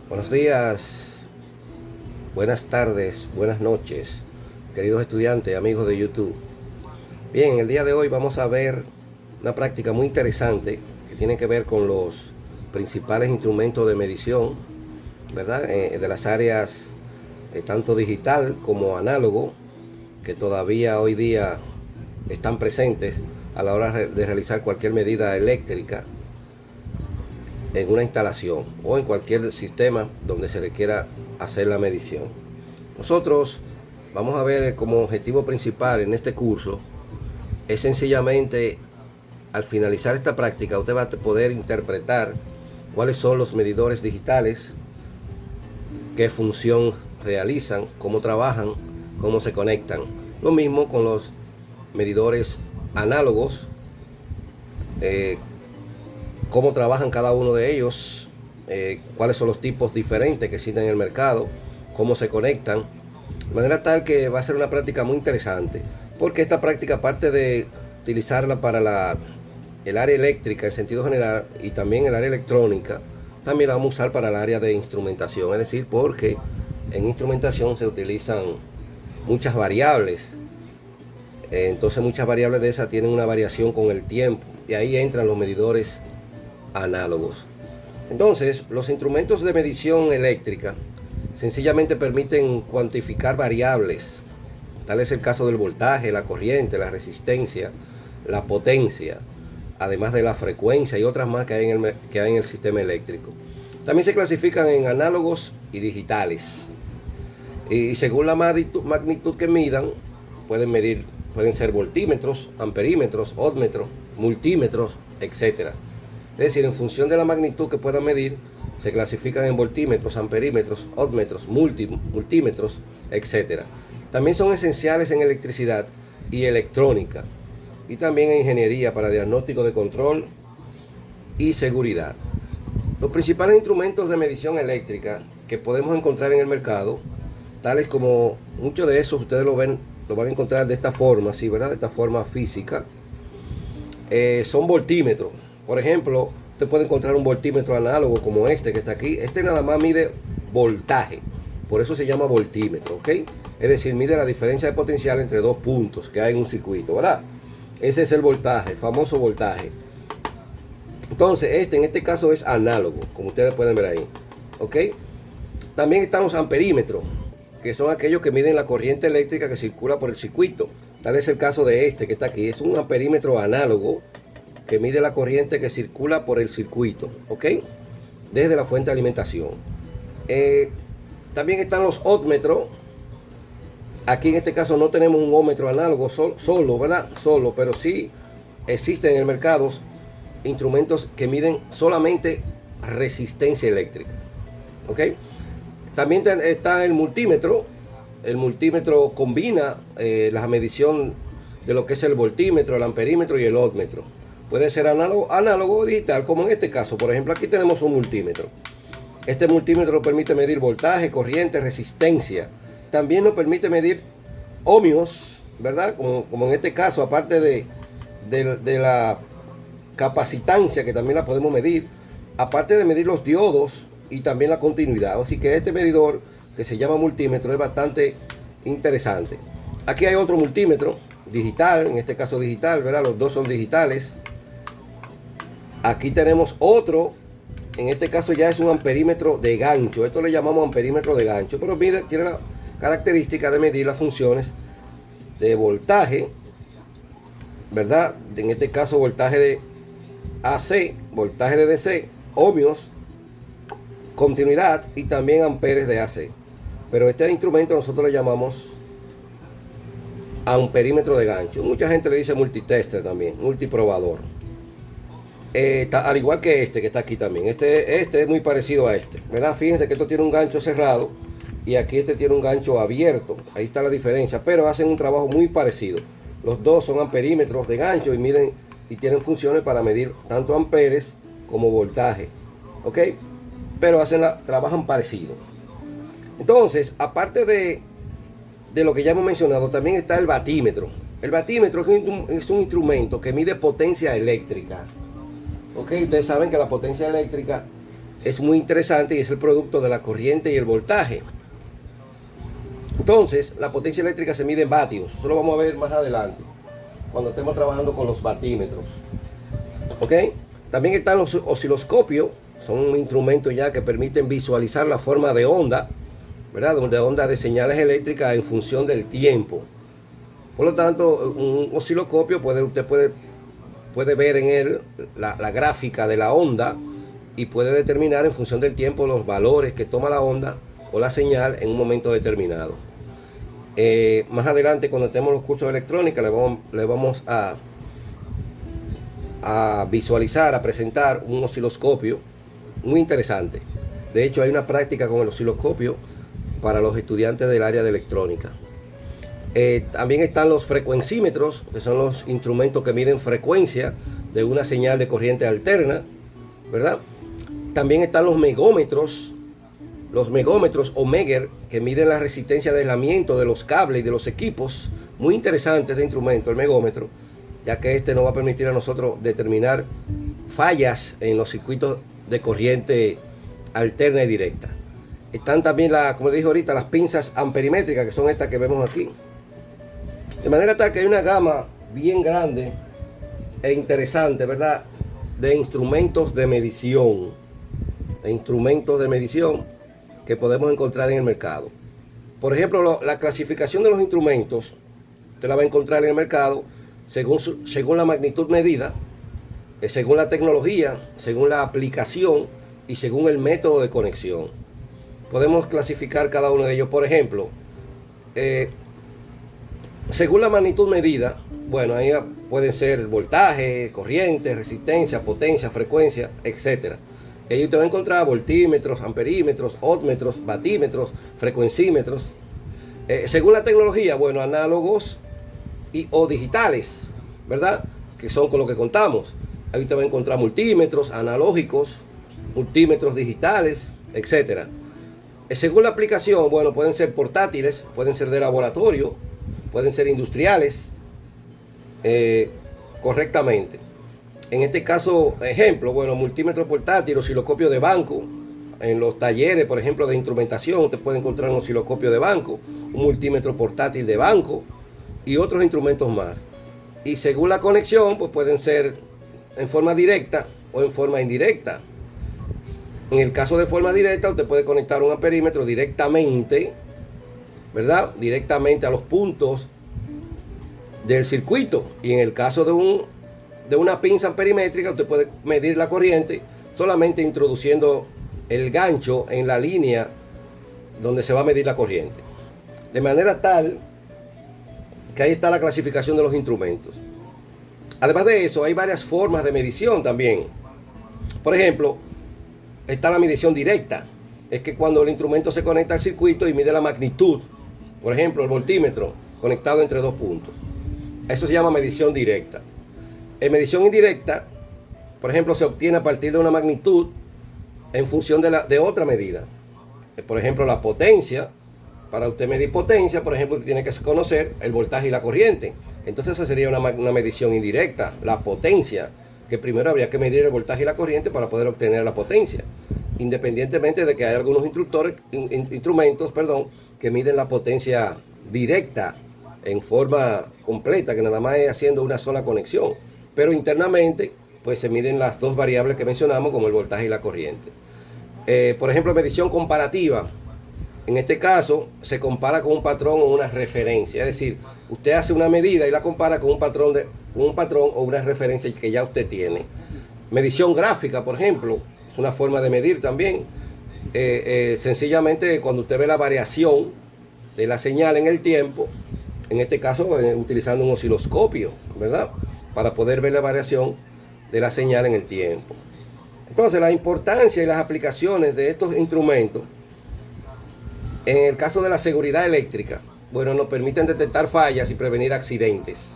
Buenos días, buenas tardes, buenas noches, queridos estudiantes, amigos de YouTube. Bien, en el día de hoy vamos a ver una práctica muy interesante que tiene que ver con los principales instrumentos de medición, ¿verdad? De las áreas tanto digital como análogo, que todavía hoy día están presentes a la hora de realizar cualquier medida eléctrica en una instalación o en cualquier sistema donde se requiera hacer la medición. Nosotros vamos a ver como objetivo principal en este curso es sencillamente, al finalizar esta práctica, usted va a poder interpretar cuáles son los medidores digitales, qué función realizan, cómo trabajan, cómo se conectan. Lo mismo con los medidores análogos, cómo trabajan cada uno de ellos, cuáles son los tipos diferentes que existen en el mercado, cómo se conectan, de manera tal que va a ser una práctica muy interesante, porque esta práctica, aparte de utilizarla para el área eléctrica en sentido general y también el área electrónica, también la vamos a usar para el área de instrumentación, es decir, porque en instrumentación se utilizan muchas variables, entonces muchas variables de esas tienen una variación con el tiempo, y ahí entran los medidores análogos. Entonces, los instrumentos de medición eléctrica sencillamente permiten cuantificar variables. Tal es el caso del voltaje, la corriente, la resistencia, la potencia, además de la frecuencia y otras más que hay en el sistema eléctrico. También se clasifican en análogos y digitales. Y según la magnitud que midan, pueden ser voltímetros, amperímetros, ohmmetros, multímetros, etc. Es decir, en función de la magnitud que puedan medir, se clasifican en voltímetros, amperímetros, ohmmetros, multímetros, etc. También son esenciales en electricidad y electrónica, y también en ingeniería para diagnóstico de control y seguridad. Los principales instrumentos de medición eléctrica que podemos encontrar en el mercado, tales como muchos de esos ustedes lo van a encontrar de esta forma, ¿sí, verdad? De esta forma física, son voltímetros. Por ejemplo, usted puede encontrar un voltímetro análogo como este que está aquí. Este nada más mide voltaje, por eso se llama voltímetro, ¿ok? Es decir, mide la diferencia de potencial entre dos puntos que hay en un circuito, ¿verdad? Ese es el voltaje, el famoso voltaje. Entonces, en este caso es análogo, como ustedes pueden ver ahí, ¿ok? También están los amperímetros, que son aquellos que miden la corriente eléctrica que circula por el circuito. Tal es el caso de este que está aquí. Es un amperímetro análogo que mide la corriente que circula por el circuito, ¿ok? Desde la fuente de alimentación. También están los ohmmetros. Aquí en este caso no tenemos un ohmmetro análogo solo, ¿verdad? Solo, pero sí existen en el mercado instrumentos que miden solamente resistencia eléctrica, ¿ok? También está el multímetro. El multímetro combina la medición de lo que es el voltímetro, el amperímetro y el ohmmetro. Puede ser análogo o digital, como en este caso. Por ejemplo, aquí tenemos un multímetro. Este multímetro permite medir voltaje, corriente, resistencia. También nos permite medir ohmios, ¿verdad? Como en este caso, aparte de la capacitancia, que también la podemos medir. Aparte de medir los diodos y también la continuidad. Así que este medidor, que se llama multímetro, es bastante interesante. Aquí hay otro multímetro digital, en este caso digital, ¿verdad? Los dos son digitales. Aquí tenemos otro, en este caso ya es un amperímetro de gancho. Esto le llamamos amperímetro de gancho, pero tiene la característica de medir las funciones de voltaje, ¿verdad? En este caso voltaje de AC, voltaje de DC, ohmios, continuidad y también amperes de AC. Pero este instrumento nosotros le llamamos amperímetro de gancho. Mucha gente le dice multitester también, multiprobador. Al igual que este que está aquí también. Este es muy parecido a este, ¿verdad? Fíjense que esto tiene un gancho cerrado y aquí este tiene un gancho abierto. Ahí está la diferencia, pero hacen un trabajo muy parecido. Los dos son amperímetros de gancho y miden y tienen funciones para medir tanto amperes como voltaje, ¿ok? Pero trabajan parecido. Entonces, aparte de lo que ya hemos mencionado, también está el batímetro. El batímetro es un instrumento que mide potencia eléctrica. Ok, ustedes saben que la potencia eléctrica es muy interesante y es el producto de la corriente y el voltaje. Entonces, la potencia eléctrica se mide en vatios. Eso lo vamos a ver más adelante, cuando estemos trabajando con los vatímetros. ¿Ok? También están los osciloscopios. Son un instrumento ya que permiten visualizar la forma de onda, ¿verdad? De onda de señales eléctricas en función del tiempo. Por lo tanto, un osciloscopio usted puede ver en él la gráfica de la onda y puede determinar en función del tiempo los valores que toma la onda o la señal en un momento determinado. Más adelante, cuando tenemos los cursos de electrónica, le vamos a visualizar, a presentar un osciloscopio muy interesante. De hecho, hay una práctica con el osciloscopio para los estudiantes del área de electrónica. También están los frecuencímetros, que son los instrumentos que miden frecuencia de una señal de corriente alterna, ¿verdad? También están los megómetros o Megger, que miden la resistencia de aislamiento de los cables y de los equipos. Muy interesante este instrumento, el megómetro, ya que este nos va a permitir a nosotros determinar fallas en los circuitos de corriente alterna y directa. Están también, como les dije ahorita, las pinzas amperimétricas, que son estas que vemos aquí. De manera tal que hay una gama bien grande e interesante, ¿verdad?, de instrumentos de medición. Que podemos encontrar en el mercado. Por ejemplo, la clasificación de los instrumentos, usted la va a encontrar en el mercado según la magnitud medida, según la tecnología, según la aplicación y según el método de conexión. Podemos clasificar cada uno de ellos. Por ejemplo, según la magnitud medida, bueno, ahí pueden ser voltaje, corriente, resistencia, potencia, frecuencia, etcétera. Ahí usted va a encontrar voltímetros, amperímetros, ohmmetros, batímetros, frecuencímetros. Según la tecnología, bueno, análogos o digitales, ¿verdad?, que son con lo que contamos. Ahí usted va a encontrar multímetros analógicos, multímetros digitales, etcétera. Según la aplicación, bueno, pueden ser portátiles, pueden ser de laboratorio, pueden ser industriales, correctamente. En este caso, ejemplo, bueno, multímetro portátil, osciloscopio de banco. En los talleres, por ejemplo, de instrumentación, usted puede encontrar un osciloscopio de banco, un multímetro portátil de banco y otros instrumentos más. Y según la conexión, pues pueden ser en forma directa o en forma indirecta. En el caso de forma directa, usted puede conectar un amperímetro directamente, ¿verdad?, directamente a los puntos del circuito. Y en el caso de una pinza amperimétrica, usted puede medir la corriente solamente introduciendo el gancho en la línea donde se va a medir la corriente. De manera tal que ahí está la clasificación de los instrumentos. Además de eso, hay varias formas de medición también. Por ejemplo, está la medición directa. Es que cuando el instrumento se conecta al circuito y mide la magnitud, por ejemplo, el voltímetro conectado entre dos puntos. Eso se llama medición directa. En medición indirecta, por ejemplo, se obtiene a partir de una magnitud en función de otra medida. Por ejemplo, la potencia. Para usted medir potencia, por ejemplo, tiene que conocer el voltaje y la corriente. Entonces esa sería una medición indirecta, la potencia, que primero habría que medir el voltaje y la corriente para poder obtener la potencia. Independientemente de que hay algunos instrumentos que miden la potencia directa en forma completa, que nada más es haciendo una sola conexión. Pero internamente, pues se miden las dos variables que mencionamos, como el voltaje y la corriente. Por ejemplo, medición comparativa. En este caso, se compara con un patrón o una referencia. Es decir, usted hace una medida y la compara con un patrón o una referencia que ya usted tiene. Medición gráfica, por ejemplo, es una forma de medir también. Sencillamente, cuando usted ve la variación de la señal en el tiempo, en este caso, utilizando un osciloscopio, ¿verdad?, para poder ver la variación de la señal en el tiempo. Entonces, la importancia y las aplicaciones de estos instrumentos, en el caso de la seguridad eléctrica, bueno, nos permiten detectar fallas y prevenir accidentes.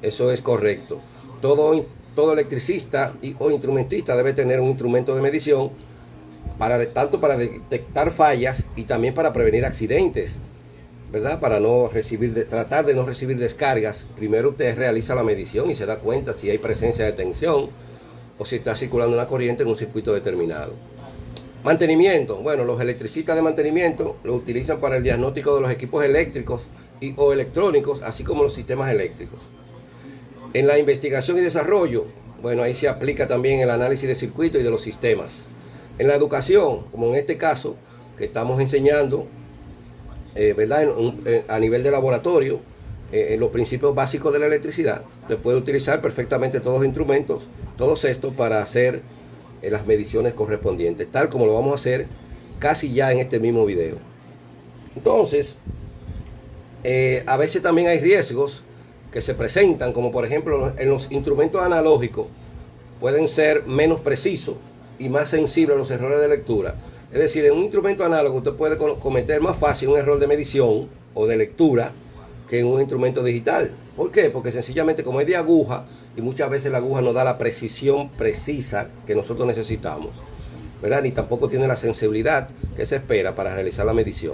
Eso es correcto. Todo electricista o instrumentista debe tener un instrumento de medición tanto para detectar fallas y también para prevenir accidentes, ¿verdad? Para tratar de no recibir descargas. Primero usted realiza la medición y se da cuenta si hay presencia de tensión o si está circulando una corriente en un circuito determinado. Mantenimiento. Bueno, los electricistas de mantenimiento lo utilizan para el diagnóstico de los equipos eléctricos o electrónicos, así como los sistemas eléctricos. En la investigación y desarrollo, bueno, ahí se aplica también el análisis de circuitos y de los sistemas. En la educación, como en este caso, que estamos enseñando, ¿verdad? A nivel de laboratorio, los principios básicos de la electricidad, se puede utilizar perfectamente todos los instrumentos, todos estos para hacer las mediciones correspondientes, tal como lo vamos a hacer casi ya en este mismo video. Entonces, a veces también hay riesgos que se presentan, como por ejemplo en los instrumentos analógicos pueden ser menos precisos y más sensibles a los errores de lectura. Es decir, en un instrumento análogo usted puede cometer más fácil un error de medición o de lectura que en un instrumento digital. ¿Por qué? Porque sencillamente como es de aguja, y muchas veces la aguja no da la precisión precisa que nosotros necesitamos, ¿verdad? Ni tampoco tiene la sensibilidad que se espera para realizar la medición.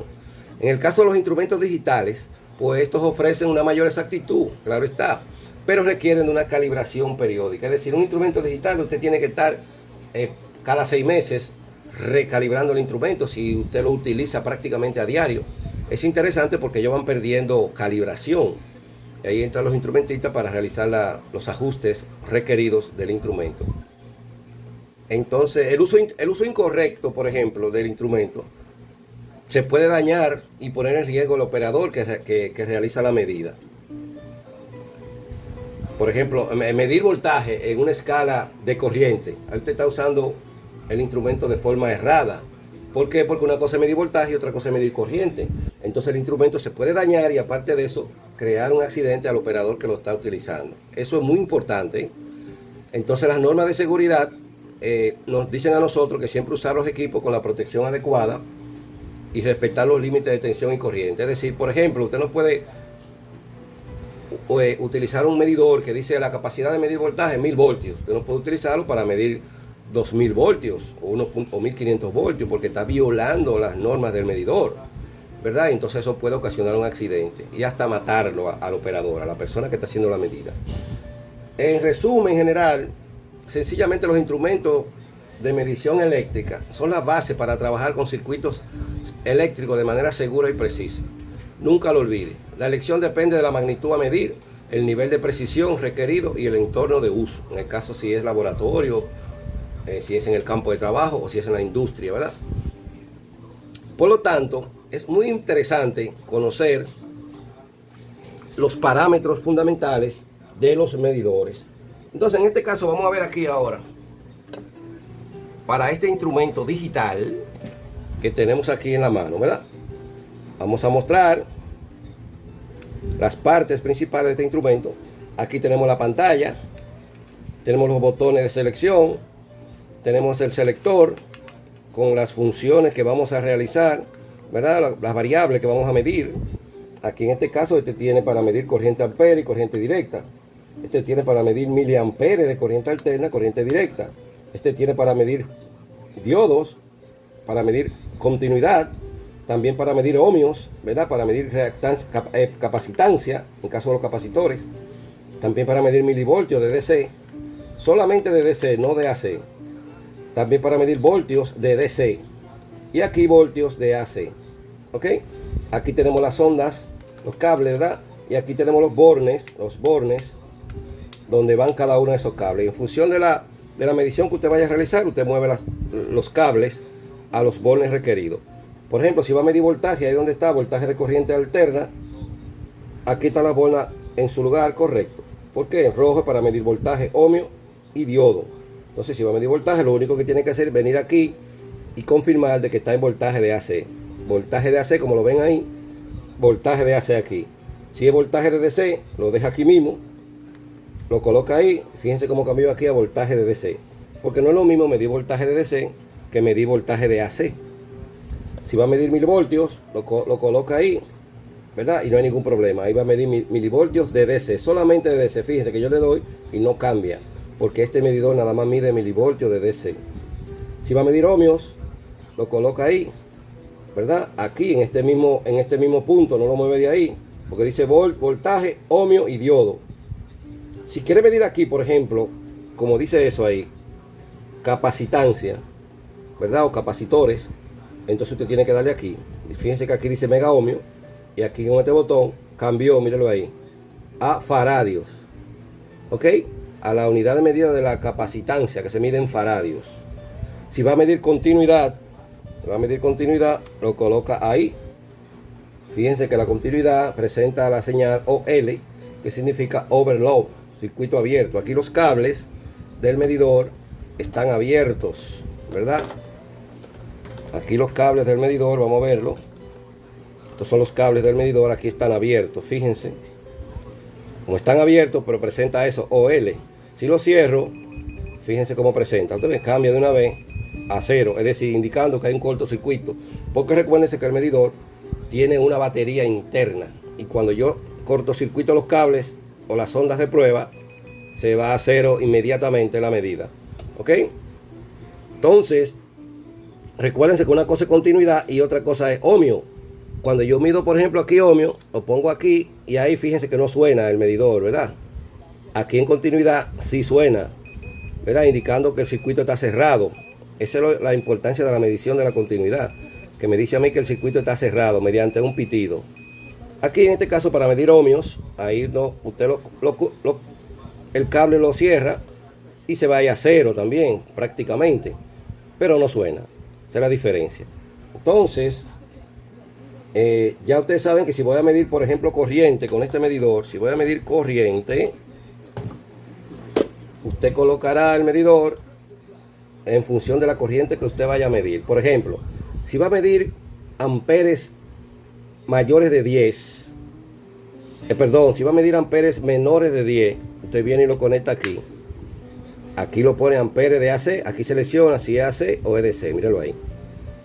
En el caso de los instrumentos digitales, pues estos ofrecen una mayor exactitud, claro está, pero requieren de una calibración periódica. Es decir, un instrumento digital usted tiene que estar cada 6 meses recalibrando el instrumento si usted lo utiliza prácticamente a diario. Es interesante porque ellos van perdiendo calibración. Ahí entran los instrumentistas para realizar los ajustes requeridos del instrumento. Entonces, el uso incorrecto, por ejemplo, del instrumento se puede dañar y poner en riesgo al operador que realiza la medida. Por ejemplo, medir voltaje en una escala de corriente. Ahí usted está usando el instrumento de forma errada. ¿Por qué? Porque una cosa es medir voltaje y otra cosa es medir corriente. Entonces el instrumento se puede dañar y aparte de eso, crear un accidente al operador que lo está utilizando. Eso es muy importante. Entonces las normas de seguridad nos dicen a nosotros que siempre usar los equipos con la protección adecuada y respetar los límites de tensión y corriente. Es decir, por ejemplo, usted no puede utilizar un medidor que dice la capacidad de medir voltaje 1000 voltios. Usted no puede utilizarlo para medir 2000 voltios o 1500 voltios porque está violando las normas del medidor, ¿verdad? Entonces eso puede ocasionar un accidente y hasta matarlo al operador, a la persona que está haciendo la medida. En resumen general, sencillamente los instrumentos de medición eléctrica son la base para trabajar con circuitos eléctricos de manera segura y precisa. Nunca lo olvide. La elección depende de la magnitud a medir, el nivel de precisión requerido y el entorno de uso. En el caso si es laboratorio, si es en el campo de trabajo o si es en la industria, ¿verdad? Por lo tanto, es muy interesante conocer los parámetros fundamentales de los medidores. Entonces, en este caso vamos a ver aquí ahora, para este instrumento digital que tenemos aquí en la mano, ¿verdad? Vamos a mostrar las partes principales de este instrumento. Aquí tenemos la pantalla, tenemos los botones de selección, tenemos el selector con las funciones que vamos a realizar, ¿verdad? Las variables que vamos a medir. Aquí en este caso este tiene para medir corriente ampere y corriente directa. Este tiene para medir miliamperes de corriente alterna, corriente directa. Este tiene para medir diodos, para medir continuidad, también para medir ohmios, ¿verdad? Para medir capacitancia, en caso de los capacitores. También para medir milivoltios de DC, solamente de DC, no de AC. También para medir voltios de DC. Y aquí voltios de AC. ¿Ok? Aquí tenemos las ondas, los cables, ¿verdad? Y aquí tenemos los bornes, donde van cada uno de esos cables. Y en función de la medición que usted vaya a realizar, usted mueve los cables a los bornes requeridos. Por ejemplo, si va a medir voltaje, ahí donde está, voltaje de corriente alterna, aquí está la borna en su lugar correcto. ¿Por qué? En rojo para medir voltaje, ohmio y diodo. Entonces, si va a medir voltaje, lo único que tiene que hacer es venir aquí y confirmar de que está en voltaje de AC. Voltaje de AC, como lo ven ahí, voltaje de AC aquí. Si es voltaje de DC, lo deja aquí mismo, lo coloca ahí. Fíjense cómo cambió aquí a voltaje de DC. Porque no es lo mismo medir voltaje de DC que medir voltaje de AC. Si va a medir milivoltios, lo coloca ahí, ¿verdad? Y no hay ningún problema. Ahí va a medir milivoltios de DC, solamente de DC. Fíjense que yo le doy y no cambia, porque este medidor nada más mide milivoltios de DC. Si va a medir ohmios, lo coloca ahí, ¿verdad? Aquí en este mismo punto, no lo mueve de ahí, porque dice voltaje, ohmio y diodo. Si quiere medir aquí, por ejemplo, como dice eso ahí, capacitancia, ¿verdad? O capacitores. Entonces usted tiene que darle aquí. Y fíjense que aquí dice mega ohmio. Y aquí con este botón cambió, mírenlo ahí, a faradios. ¿Ok? A la unidad de medida de la capacitancia que se mide en faradios. Si va a medir continuidad, lo coloca ahí. Fíjense que la continuidad presenta la señal OL, que significa overload, circuito abierto. Aquí los cables del medidor están abiertos, ¿verdad? Aquí los cables del medidor, vamos a verlo. Estos son los cables del medidor, aquí están abiertos, fíjense. Como están abiertos, pero presenta eso, OL. Si lo cierro, fíjense cómo presenta. Entonces cambia de una vez a 0, es decir, indicando que hay un cortocircuito. Porque recuérdense que el medidor tiene una batería interna. Y cuando yo cortocircuito los cables o las ondas de prueba, se va a 0 inmediatamente la medida. ¿Ok? Entonces, recuérdense que una cosa es continuidad y otra cosa es ohmio. Cuando yo mido, por ejemplo, aquí ohmio, lo pongo aquí y ahí fíjense que no suena el medidor, ¿verdad? Aquí en continuidad sí suena, ¿verdad? Indicando que el circuito está cerrado. Esa es la importancia de la medición de la continuidad, que me dice a mí que el circuito está cerrado mediante un pitido. Aquí en este caso para medir ohmios, ahí no, usted el cable lo cierra y se va a 0 también, prácticamente, pero no suena. Esa es la diferencia. Entonces, ya ustedes saben que si voy a medir, por ejemplo, corriente con este medidor, si voy a medir corriente, usted colocará el medidor en función de la corriente que usted vaya a medir. Por ejemplo, si va a medir amperes mayores de 10, si va a medir amperes menores de 10, usted viene y lo conecta aquí. Aquí lo pone amperes de AC, aquí selecciona si es AC o es DC, míralo ahí.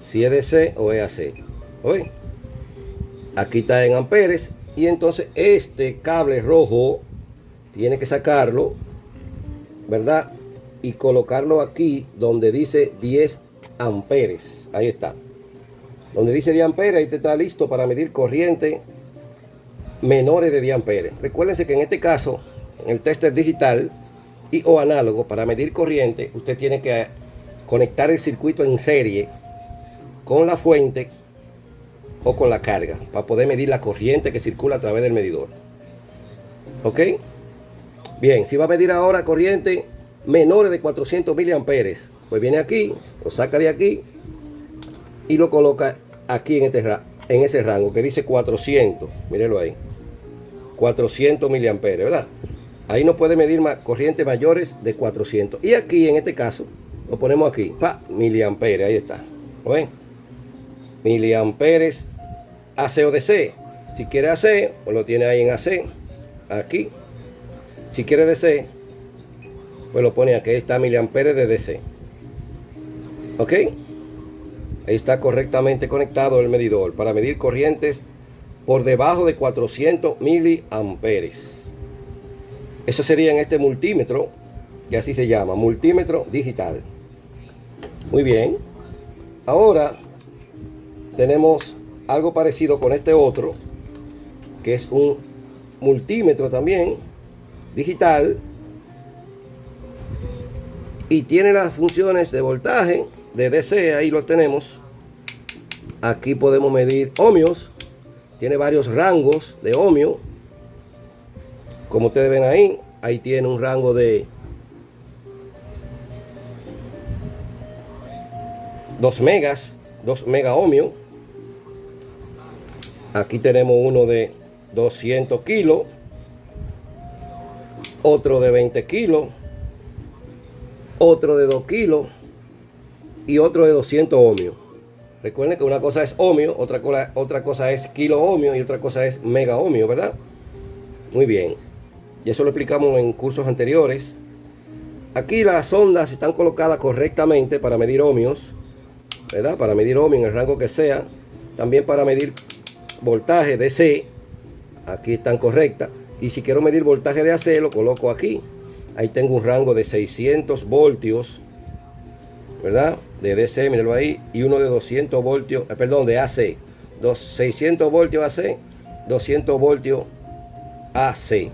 Si es DC o es AC. ¿Oye? Aquí está en amperes y entonces este cable rojo tiene que sacarlo, ¿verdad? Y colocarlo aquí donde dice 10 amperes. Ahí está. Donde dice 10 amperes, ahí está listo para medir corriente menores de 10 amperes. Recuérdense que en este caso, en el tester digital y o análogo, para medir corriente, usted tiene que conectar el circuito en serie con la fuente o con la carga para poder medir la corriente que circula a través del medidor. ¿Ok? Bien, si va a medir ahora corriente menores de 400 miliamperes, pues viene aquí, lo saca de aquí y lo coloca aquí en ese rango que dice 400. Mírenlo ahí. 400 miliamperes, ¿verdad? Ahí no puede medir corrientes mayores de 400. Y aquí, en este caso, lo ponemos aquí. Miliamperes, ahí está. ¿Lo ven? Miliamperes AC o DC. Si quiere AC, pues lo tiene ahí en AC. Aquí. Si quiere DC, pues lo pone aquí. Ahí está miliamperes de DC. ¿Ok? Ahí está correctamente conectado el medidor para medir corrientes por debajo de 400 miliamperes. Eso sería en este multímetro, que así se llama, multímetro digital. Muy bien. Ahora tenemos algo parecido con este otro, que es un multímetro también digital y tiene las funciones de voltaje, de DC, ahí lo tenemos. Aquí podemos medir ohmios, tiene varios rangos de ohmio, como ustedes ven ahí. Ahí tiene un rango de 2 mega ohmio. Aquí tenemos uno de 200 kilos, otro de 20 kilos, otro de 2 kilos y otro de 200 ohmios. Recuerden que una cosa es ohmio, otra cosa es kilo ohmio y otra cosa es mega ohmio, ¿verdad? Muy bien. Y eso lo explicamos en cursos anteriores. Aquí las ondas están colocadas correctamente para medir ohmios, ¿verdad? Para medir ohmio en el rango que sea. También para medir voltaje DC. Aquí están correctas. Y si quiero medir voltaje de AC, lo coloco aquí. Ahí tengo un rango de 600 voltios, ¿verdad? De DC, mírenlo ahí. Y uno de 200 voltios, perdón, de AC. 600 voltios AC, 200 voltios AC.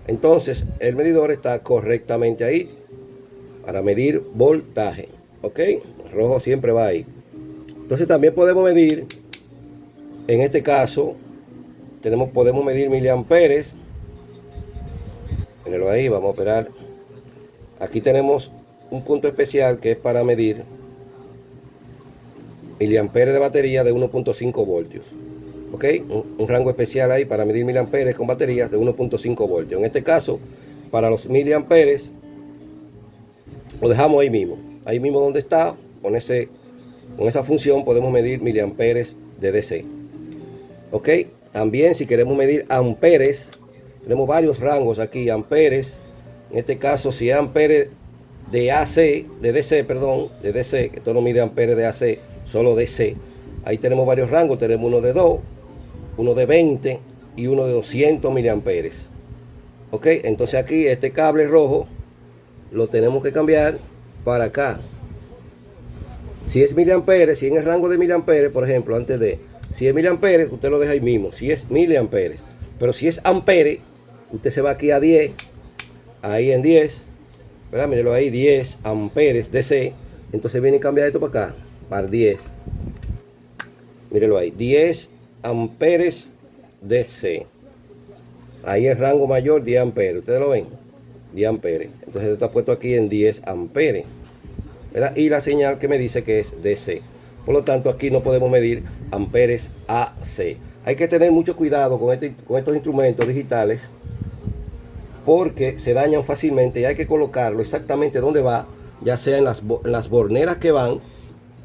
Entonces, el medidor está correctamente ahí para medir voltaje. ¿Ok? Rojo siempre va ahí. Entonces también podemos medir, en este caso, podemos medir miliamperes. Mírenlo ahí, vamos a operar. Aquí tenemos un punto especial que es para medir miliamperes de batería de 1.5 voltios. ¿Ok? Un rango especial ahí para medir miliamperes con baterías de 1.5 voltios. En este caso, para los miliamperes, lo dejamos ahí mismo donde está, con esa función podemos medir miliamperes de DC. ¿Ok? También si queremos medir amperes, tenemos varios rangos aquí, amperes. En este caso, si es amperes de AC, de DC, perdón, de DC, que esto no mide amperes de AC, solo DC. Ahí tenemos varios rangos, tenemos uno de 2, uno de 20 y uno de 200 miliamperes. ¿Ok? Entonces aquí este cable rojo lo tenemos que cambiar para acá. Si es miliamperes, si en el rango de miliamperes, por ejemplo, antes de, si es miliamperes, usted lo deja ahí mismo, si es miliamperes. Pero si es amperes, usted se va aquí a 10, ahí en 10, ¿verdad? Mírenlo ahí, 10 amperes DC. Entonces viene y cambia esto para acá, para 10. Mírenlo ahí, 10 amperes DC. Ahí el rango mayor, 10 amperes. ¿Ustedes lo ven? 10 amperes. Entonces está puesto aquí en 10 amperes, ¿verdad? Y la señal que me dice que es DC. Por lo tanto, aquí no podemos medir amperes AC. Hay que tener mucho cuidado con estos instrumentos digitales porque se dañan fácilmente y hay que colocarlo exactamente donde va, ya sea en las borneras que van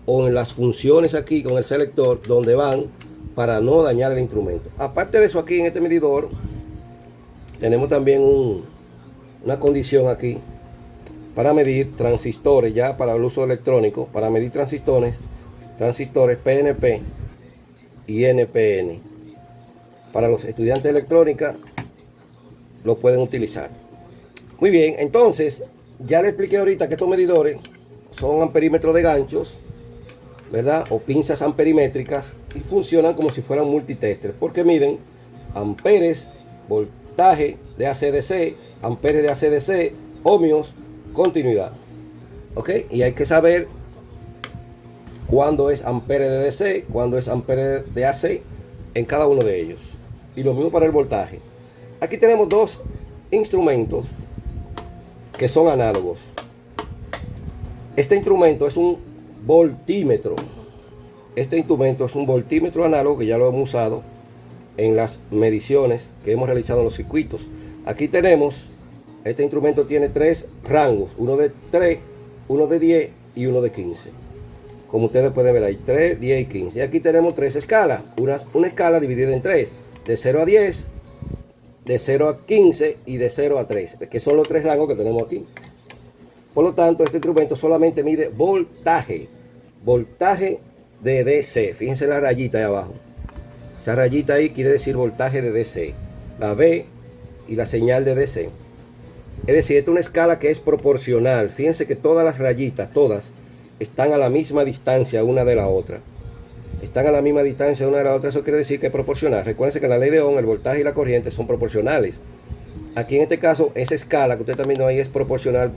o en las funciones aquí con el selector donde van, para no dañar el instrumento. Aparte de eso, aquí en este medidor tenemos también una condición aquí para medir transistores, ya para el uso electrónico, para medir transistores PNP y NPN. Para los estudiantes de electrónica lo pueden utilizar. Muy bien, entonces ya le expliqué ahorita que estos medidores son amperímetros de ganchos, ¿verdad? O pinzas amperimétricas, y funcionan como si fueran multitesters porque miden amperes, voltaje de AC/DC, amperes de AC/DC, ohmios, continuidad. ¿Ok? Y hay que saber cuándo es amperes de DC, cuándo es amperes de AC en cada uno de ellos. Y lo mismo para el voltaje. Aquí tenemos dos instrumentos que son análogos. Este instrumento es un voltímetro. Este instrumento es un voltímetro análogo que ya lo hemos usado en las mediciones que hemos realizado en los circuitos. Aquí tenemos, este instrumento tiene 3 rangos, uno de 3, uno de 10 y uno de 15. Como ustedes pueden ver ahí, 3, 10 y 15. Y aquí tenemos 3 escalas, una escala dividida en 3, de 0 a 10, de 0 a 15 y de 0 a 3, que son los 3 rangos que tenemos aquí. Por lo tanto, este instrumento solamente mide voltaje de DC. Fíjense la rayita ahí abajo. Esa rayita ahí quiere decir voltaje de DC. La B y la señal de DC. Es decir, esta es una escala que es proporcional. Fíjense que todas las rayitas, todas, están a la misma distancia una de la otra. Están a la misma distancia una de la otra. Eso quiere decir que es proporcional. Recuerden que en la ley de Ohm el voltaje y la corriente son proporcionales. Aquí en este caso, esa escala que usted también ve ahí es proporcional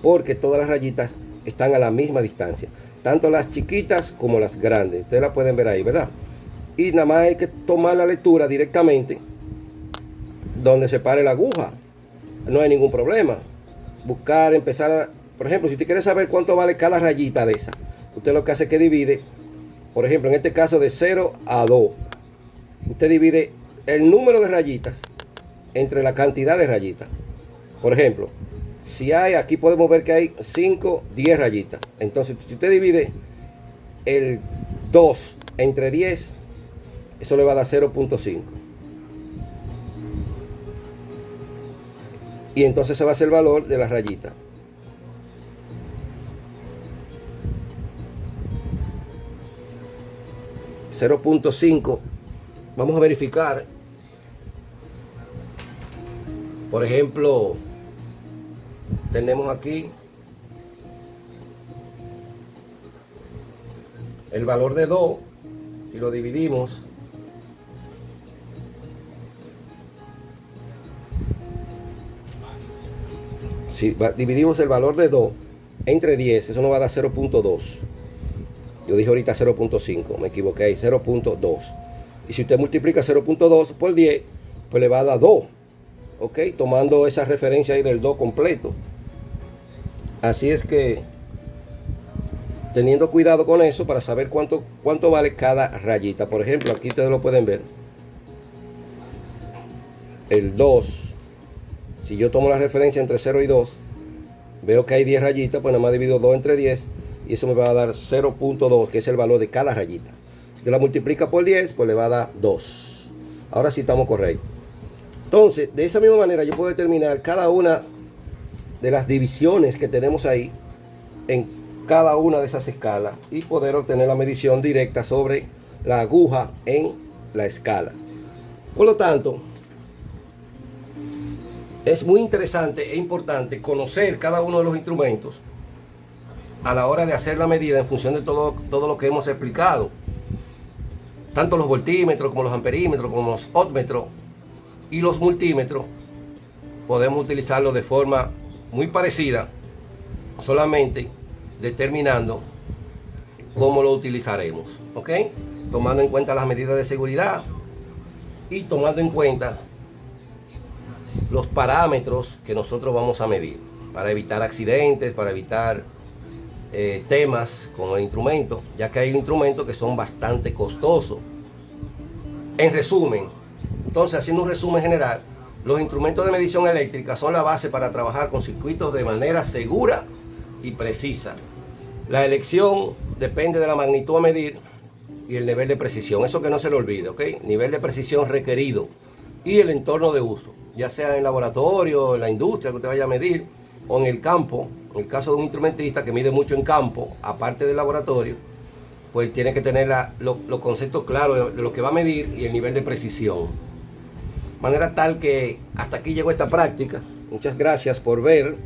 porque todas las rayitas están a la misma distancia. Tanto las chiquitas como las grandes. Ustedes la pueden ver ahí, ¿verdad? Y nada más hay que tomar la lectura directamente donde se pare la aguja. No hay ningún problema. Buscar, por ejemplo, si usted quiere saber cuánto vale cada rayita de esa, usted lo que hace es que divide, por ejemplo, en este caso de 0 a 2. Usted divide el número de rayitas entre la cantidad de rayitas. Por ejemplo, si hay, aquí podemos ver que hay 5, 10 rayitas. Entonces, si usted divide el 2 entre 10, eso le va a dar 0.5. Y entonces se va a hacer el valor de la rayita. .5. Vamos a verificar. Por ejemplo, tenemos aquí el valor de 2. Si lo dividimos, dividimos el valor de 2 entre 10, eso nos va a dar 0.2. Yo dije ahorita 0.5, me equivoqué ahí, 0.2. Y si usted multiplica 0.2 por 10, pues le va a dar 2. ¿Ok? Tomando esa referencia ahí del 2 completo. Así es que, teniendo cuidado con eso para saber cuánto vale cada rayita. Por ejemplo, aquí ustedes lo pueden ver. El 2, si yo tomo la referencia entre 0 y 2, veo que hay 10 rayitas, pues nada más divido 2 entre 10 y eso me va a dar 0.2, que es el valor de cada rayita. Si usted la multiplica por 10, pues le va a dar 2. Ahora sí estamos correctos. Entonces, de esa misma manera yo puedo determinar cada una de las divisiones que tenemos ahí en cada una de esas escalas y poder obtener la medición directa sobre la aguja en la escala. Por lo tanto, es muy interesante e importante conocer cada uno de los instrumentos a la hora de hacer la medida en función de todo lo que hemos explicado. Tanto los voltímetros como los amperímetros como los ohtmetros y los multímetros podemos utilizarlos de forma muy parecida, solamente determinando cómo lo utilizaremos, ¿ok? Tomando en cuenta las medidas de seguridad y tomando en cuenta los parámetros que nosotros vamos a medir para evitar accidentes, para evitar temas con el instrumento, ya que hay instrumentos que son bastante costosos. En resumen, entonces, haciendo un resumen general, los instrumentos de medición eléctrica son la base para trabajar con circuitos de manera segura y precisa. La elección depende de la magnitud a medir y el nivel de precisión. Eso que no se le olvide, ¿ok? Nivel de precisión requerido y el entorno de uso, ya sea en laboratorio, en la industria que usted vaya a medir, o en el campo. En el caso de un instrumentista que mide mucho en campo, aparte del laboratorio, pues tiene que tener los conceptos claros de lo que va a medir y el nivel de precisión. De manera tal que hasta aquí llegó esta práctica. Muchas gracias por ver.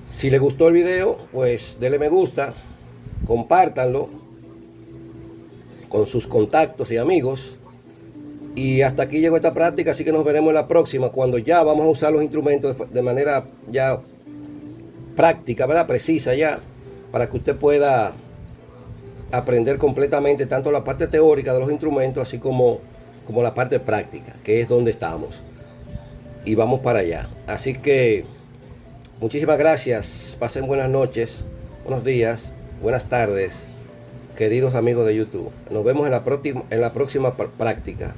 Si les gustó el video, pues denle me gusta, compártanlo con sus contactos y amigos. Y hasta aquí llegó esta práctica, así que nos veremos en la próxima, cuando ya vamos a usar los instrumentos de manera ya práctica, ¿verdad? Precisa ya, para que usted pueda aprender completamente tanto la parte teórica de los instrumentos, así como la parte práctica, que es donde estamos. Y vamos para allá. Así que muchísimas gracias, pasen buenas noches, buenos días, buenas tardes, queridos amigos de YouTube. Nos vemos en la próxima práctica.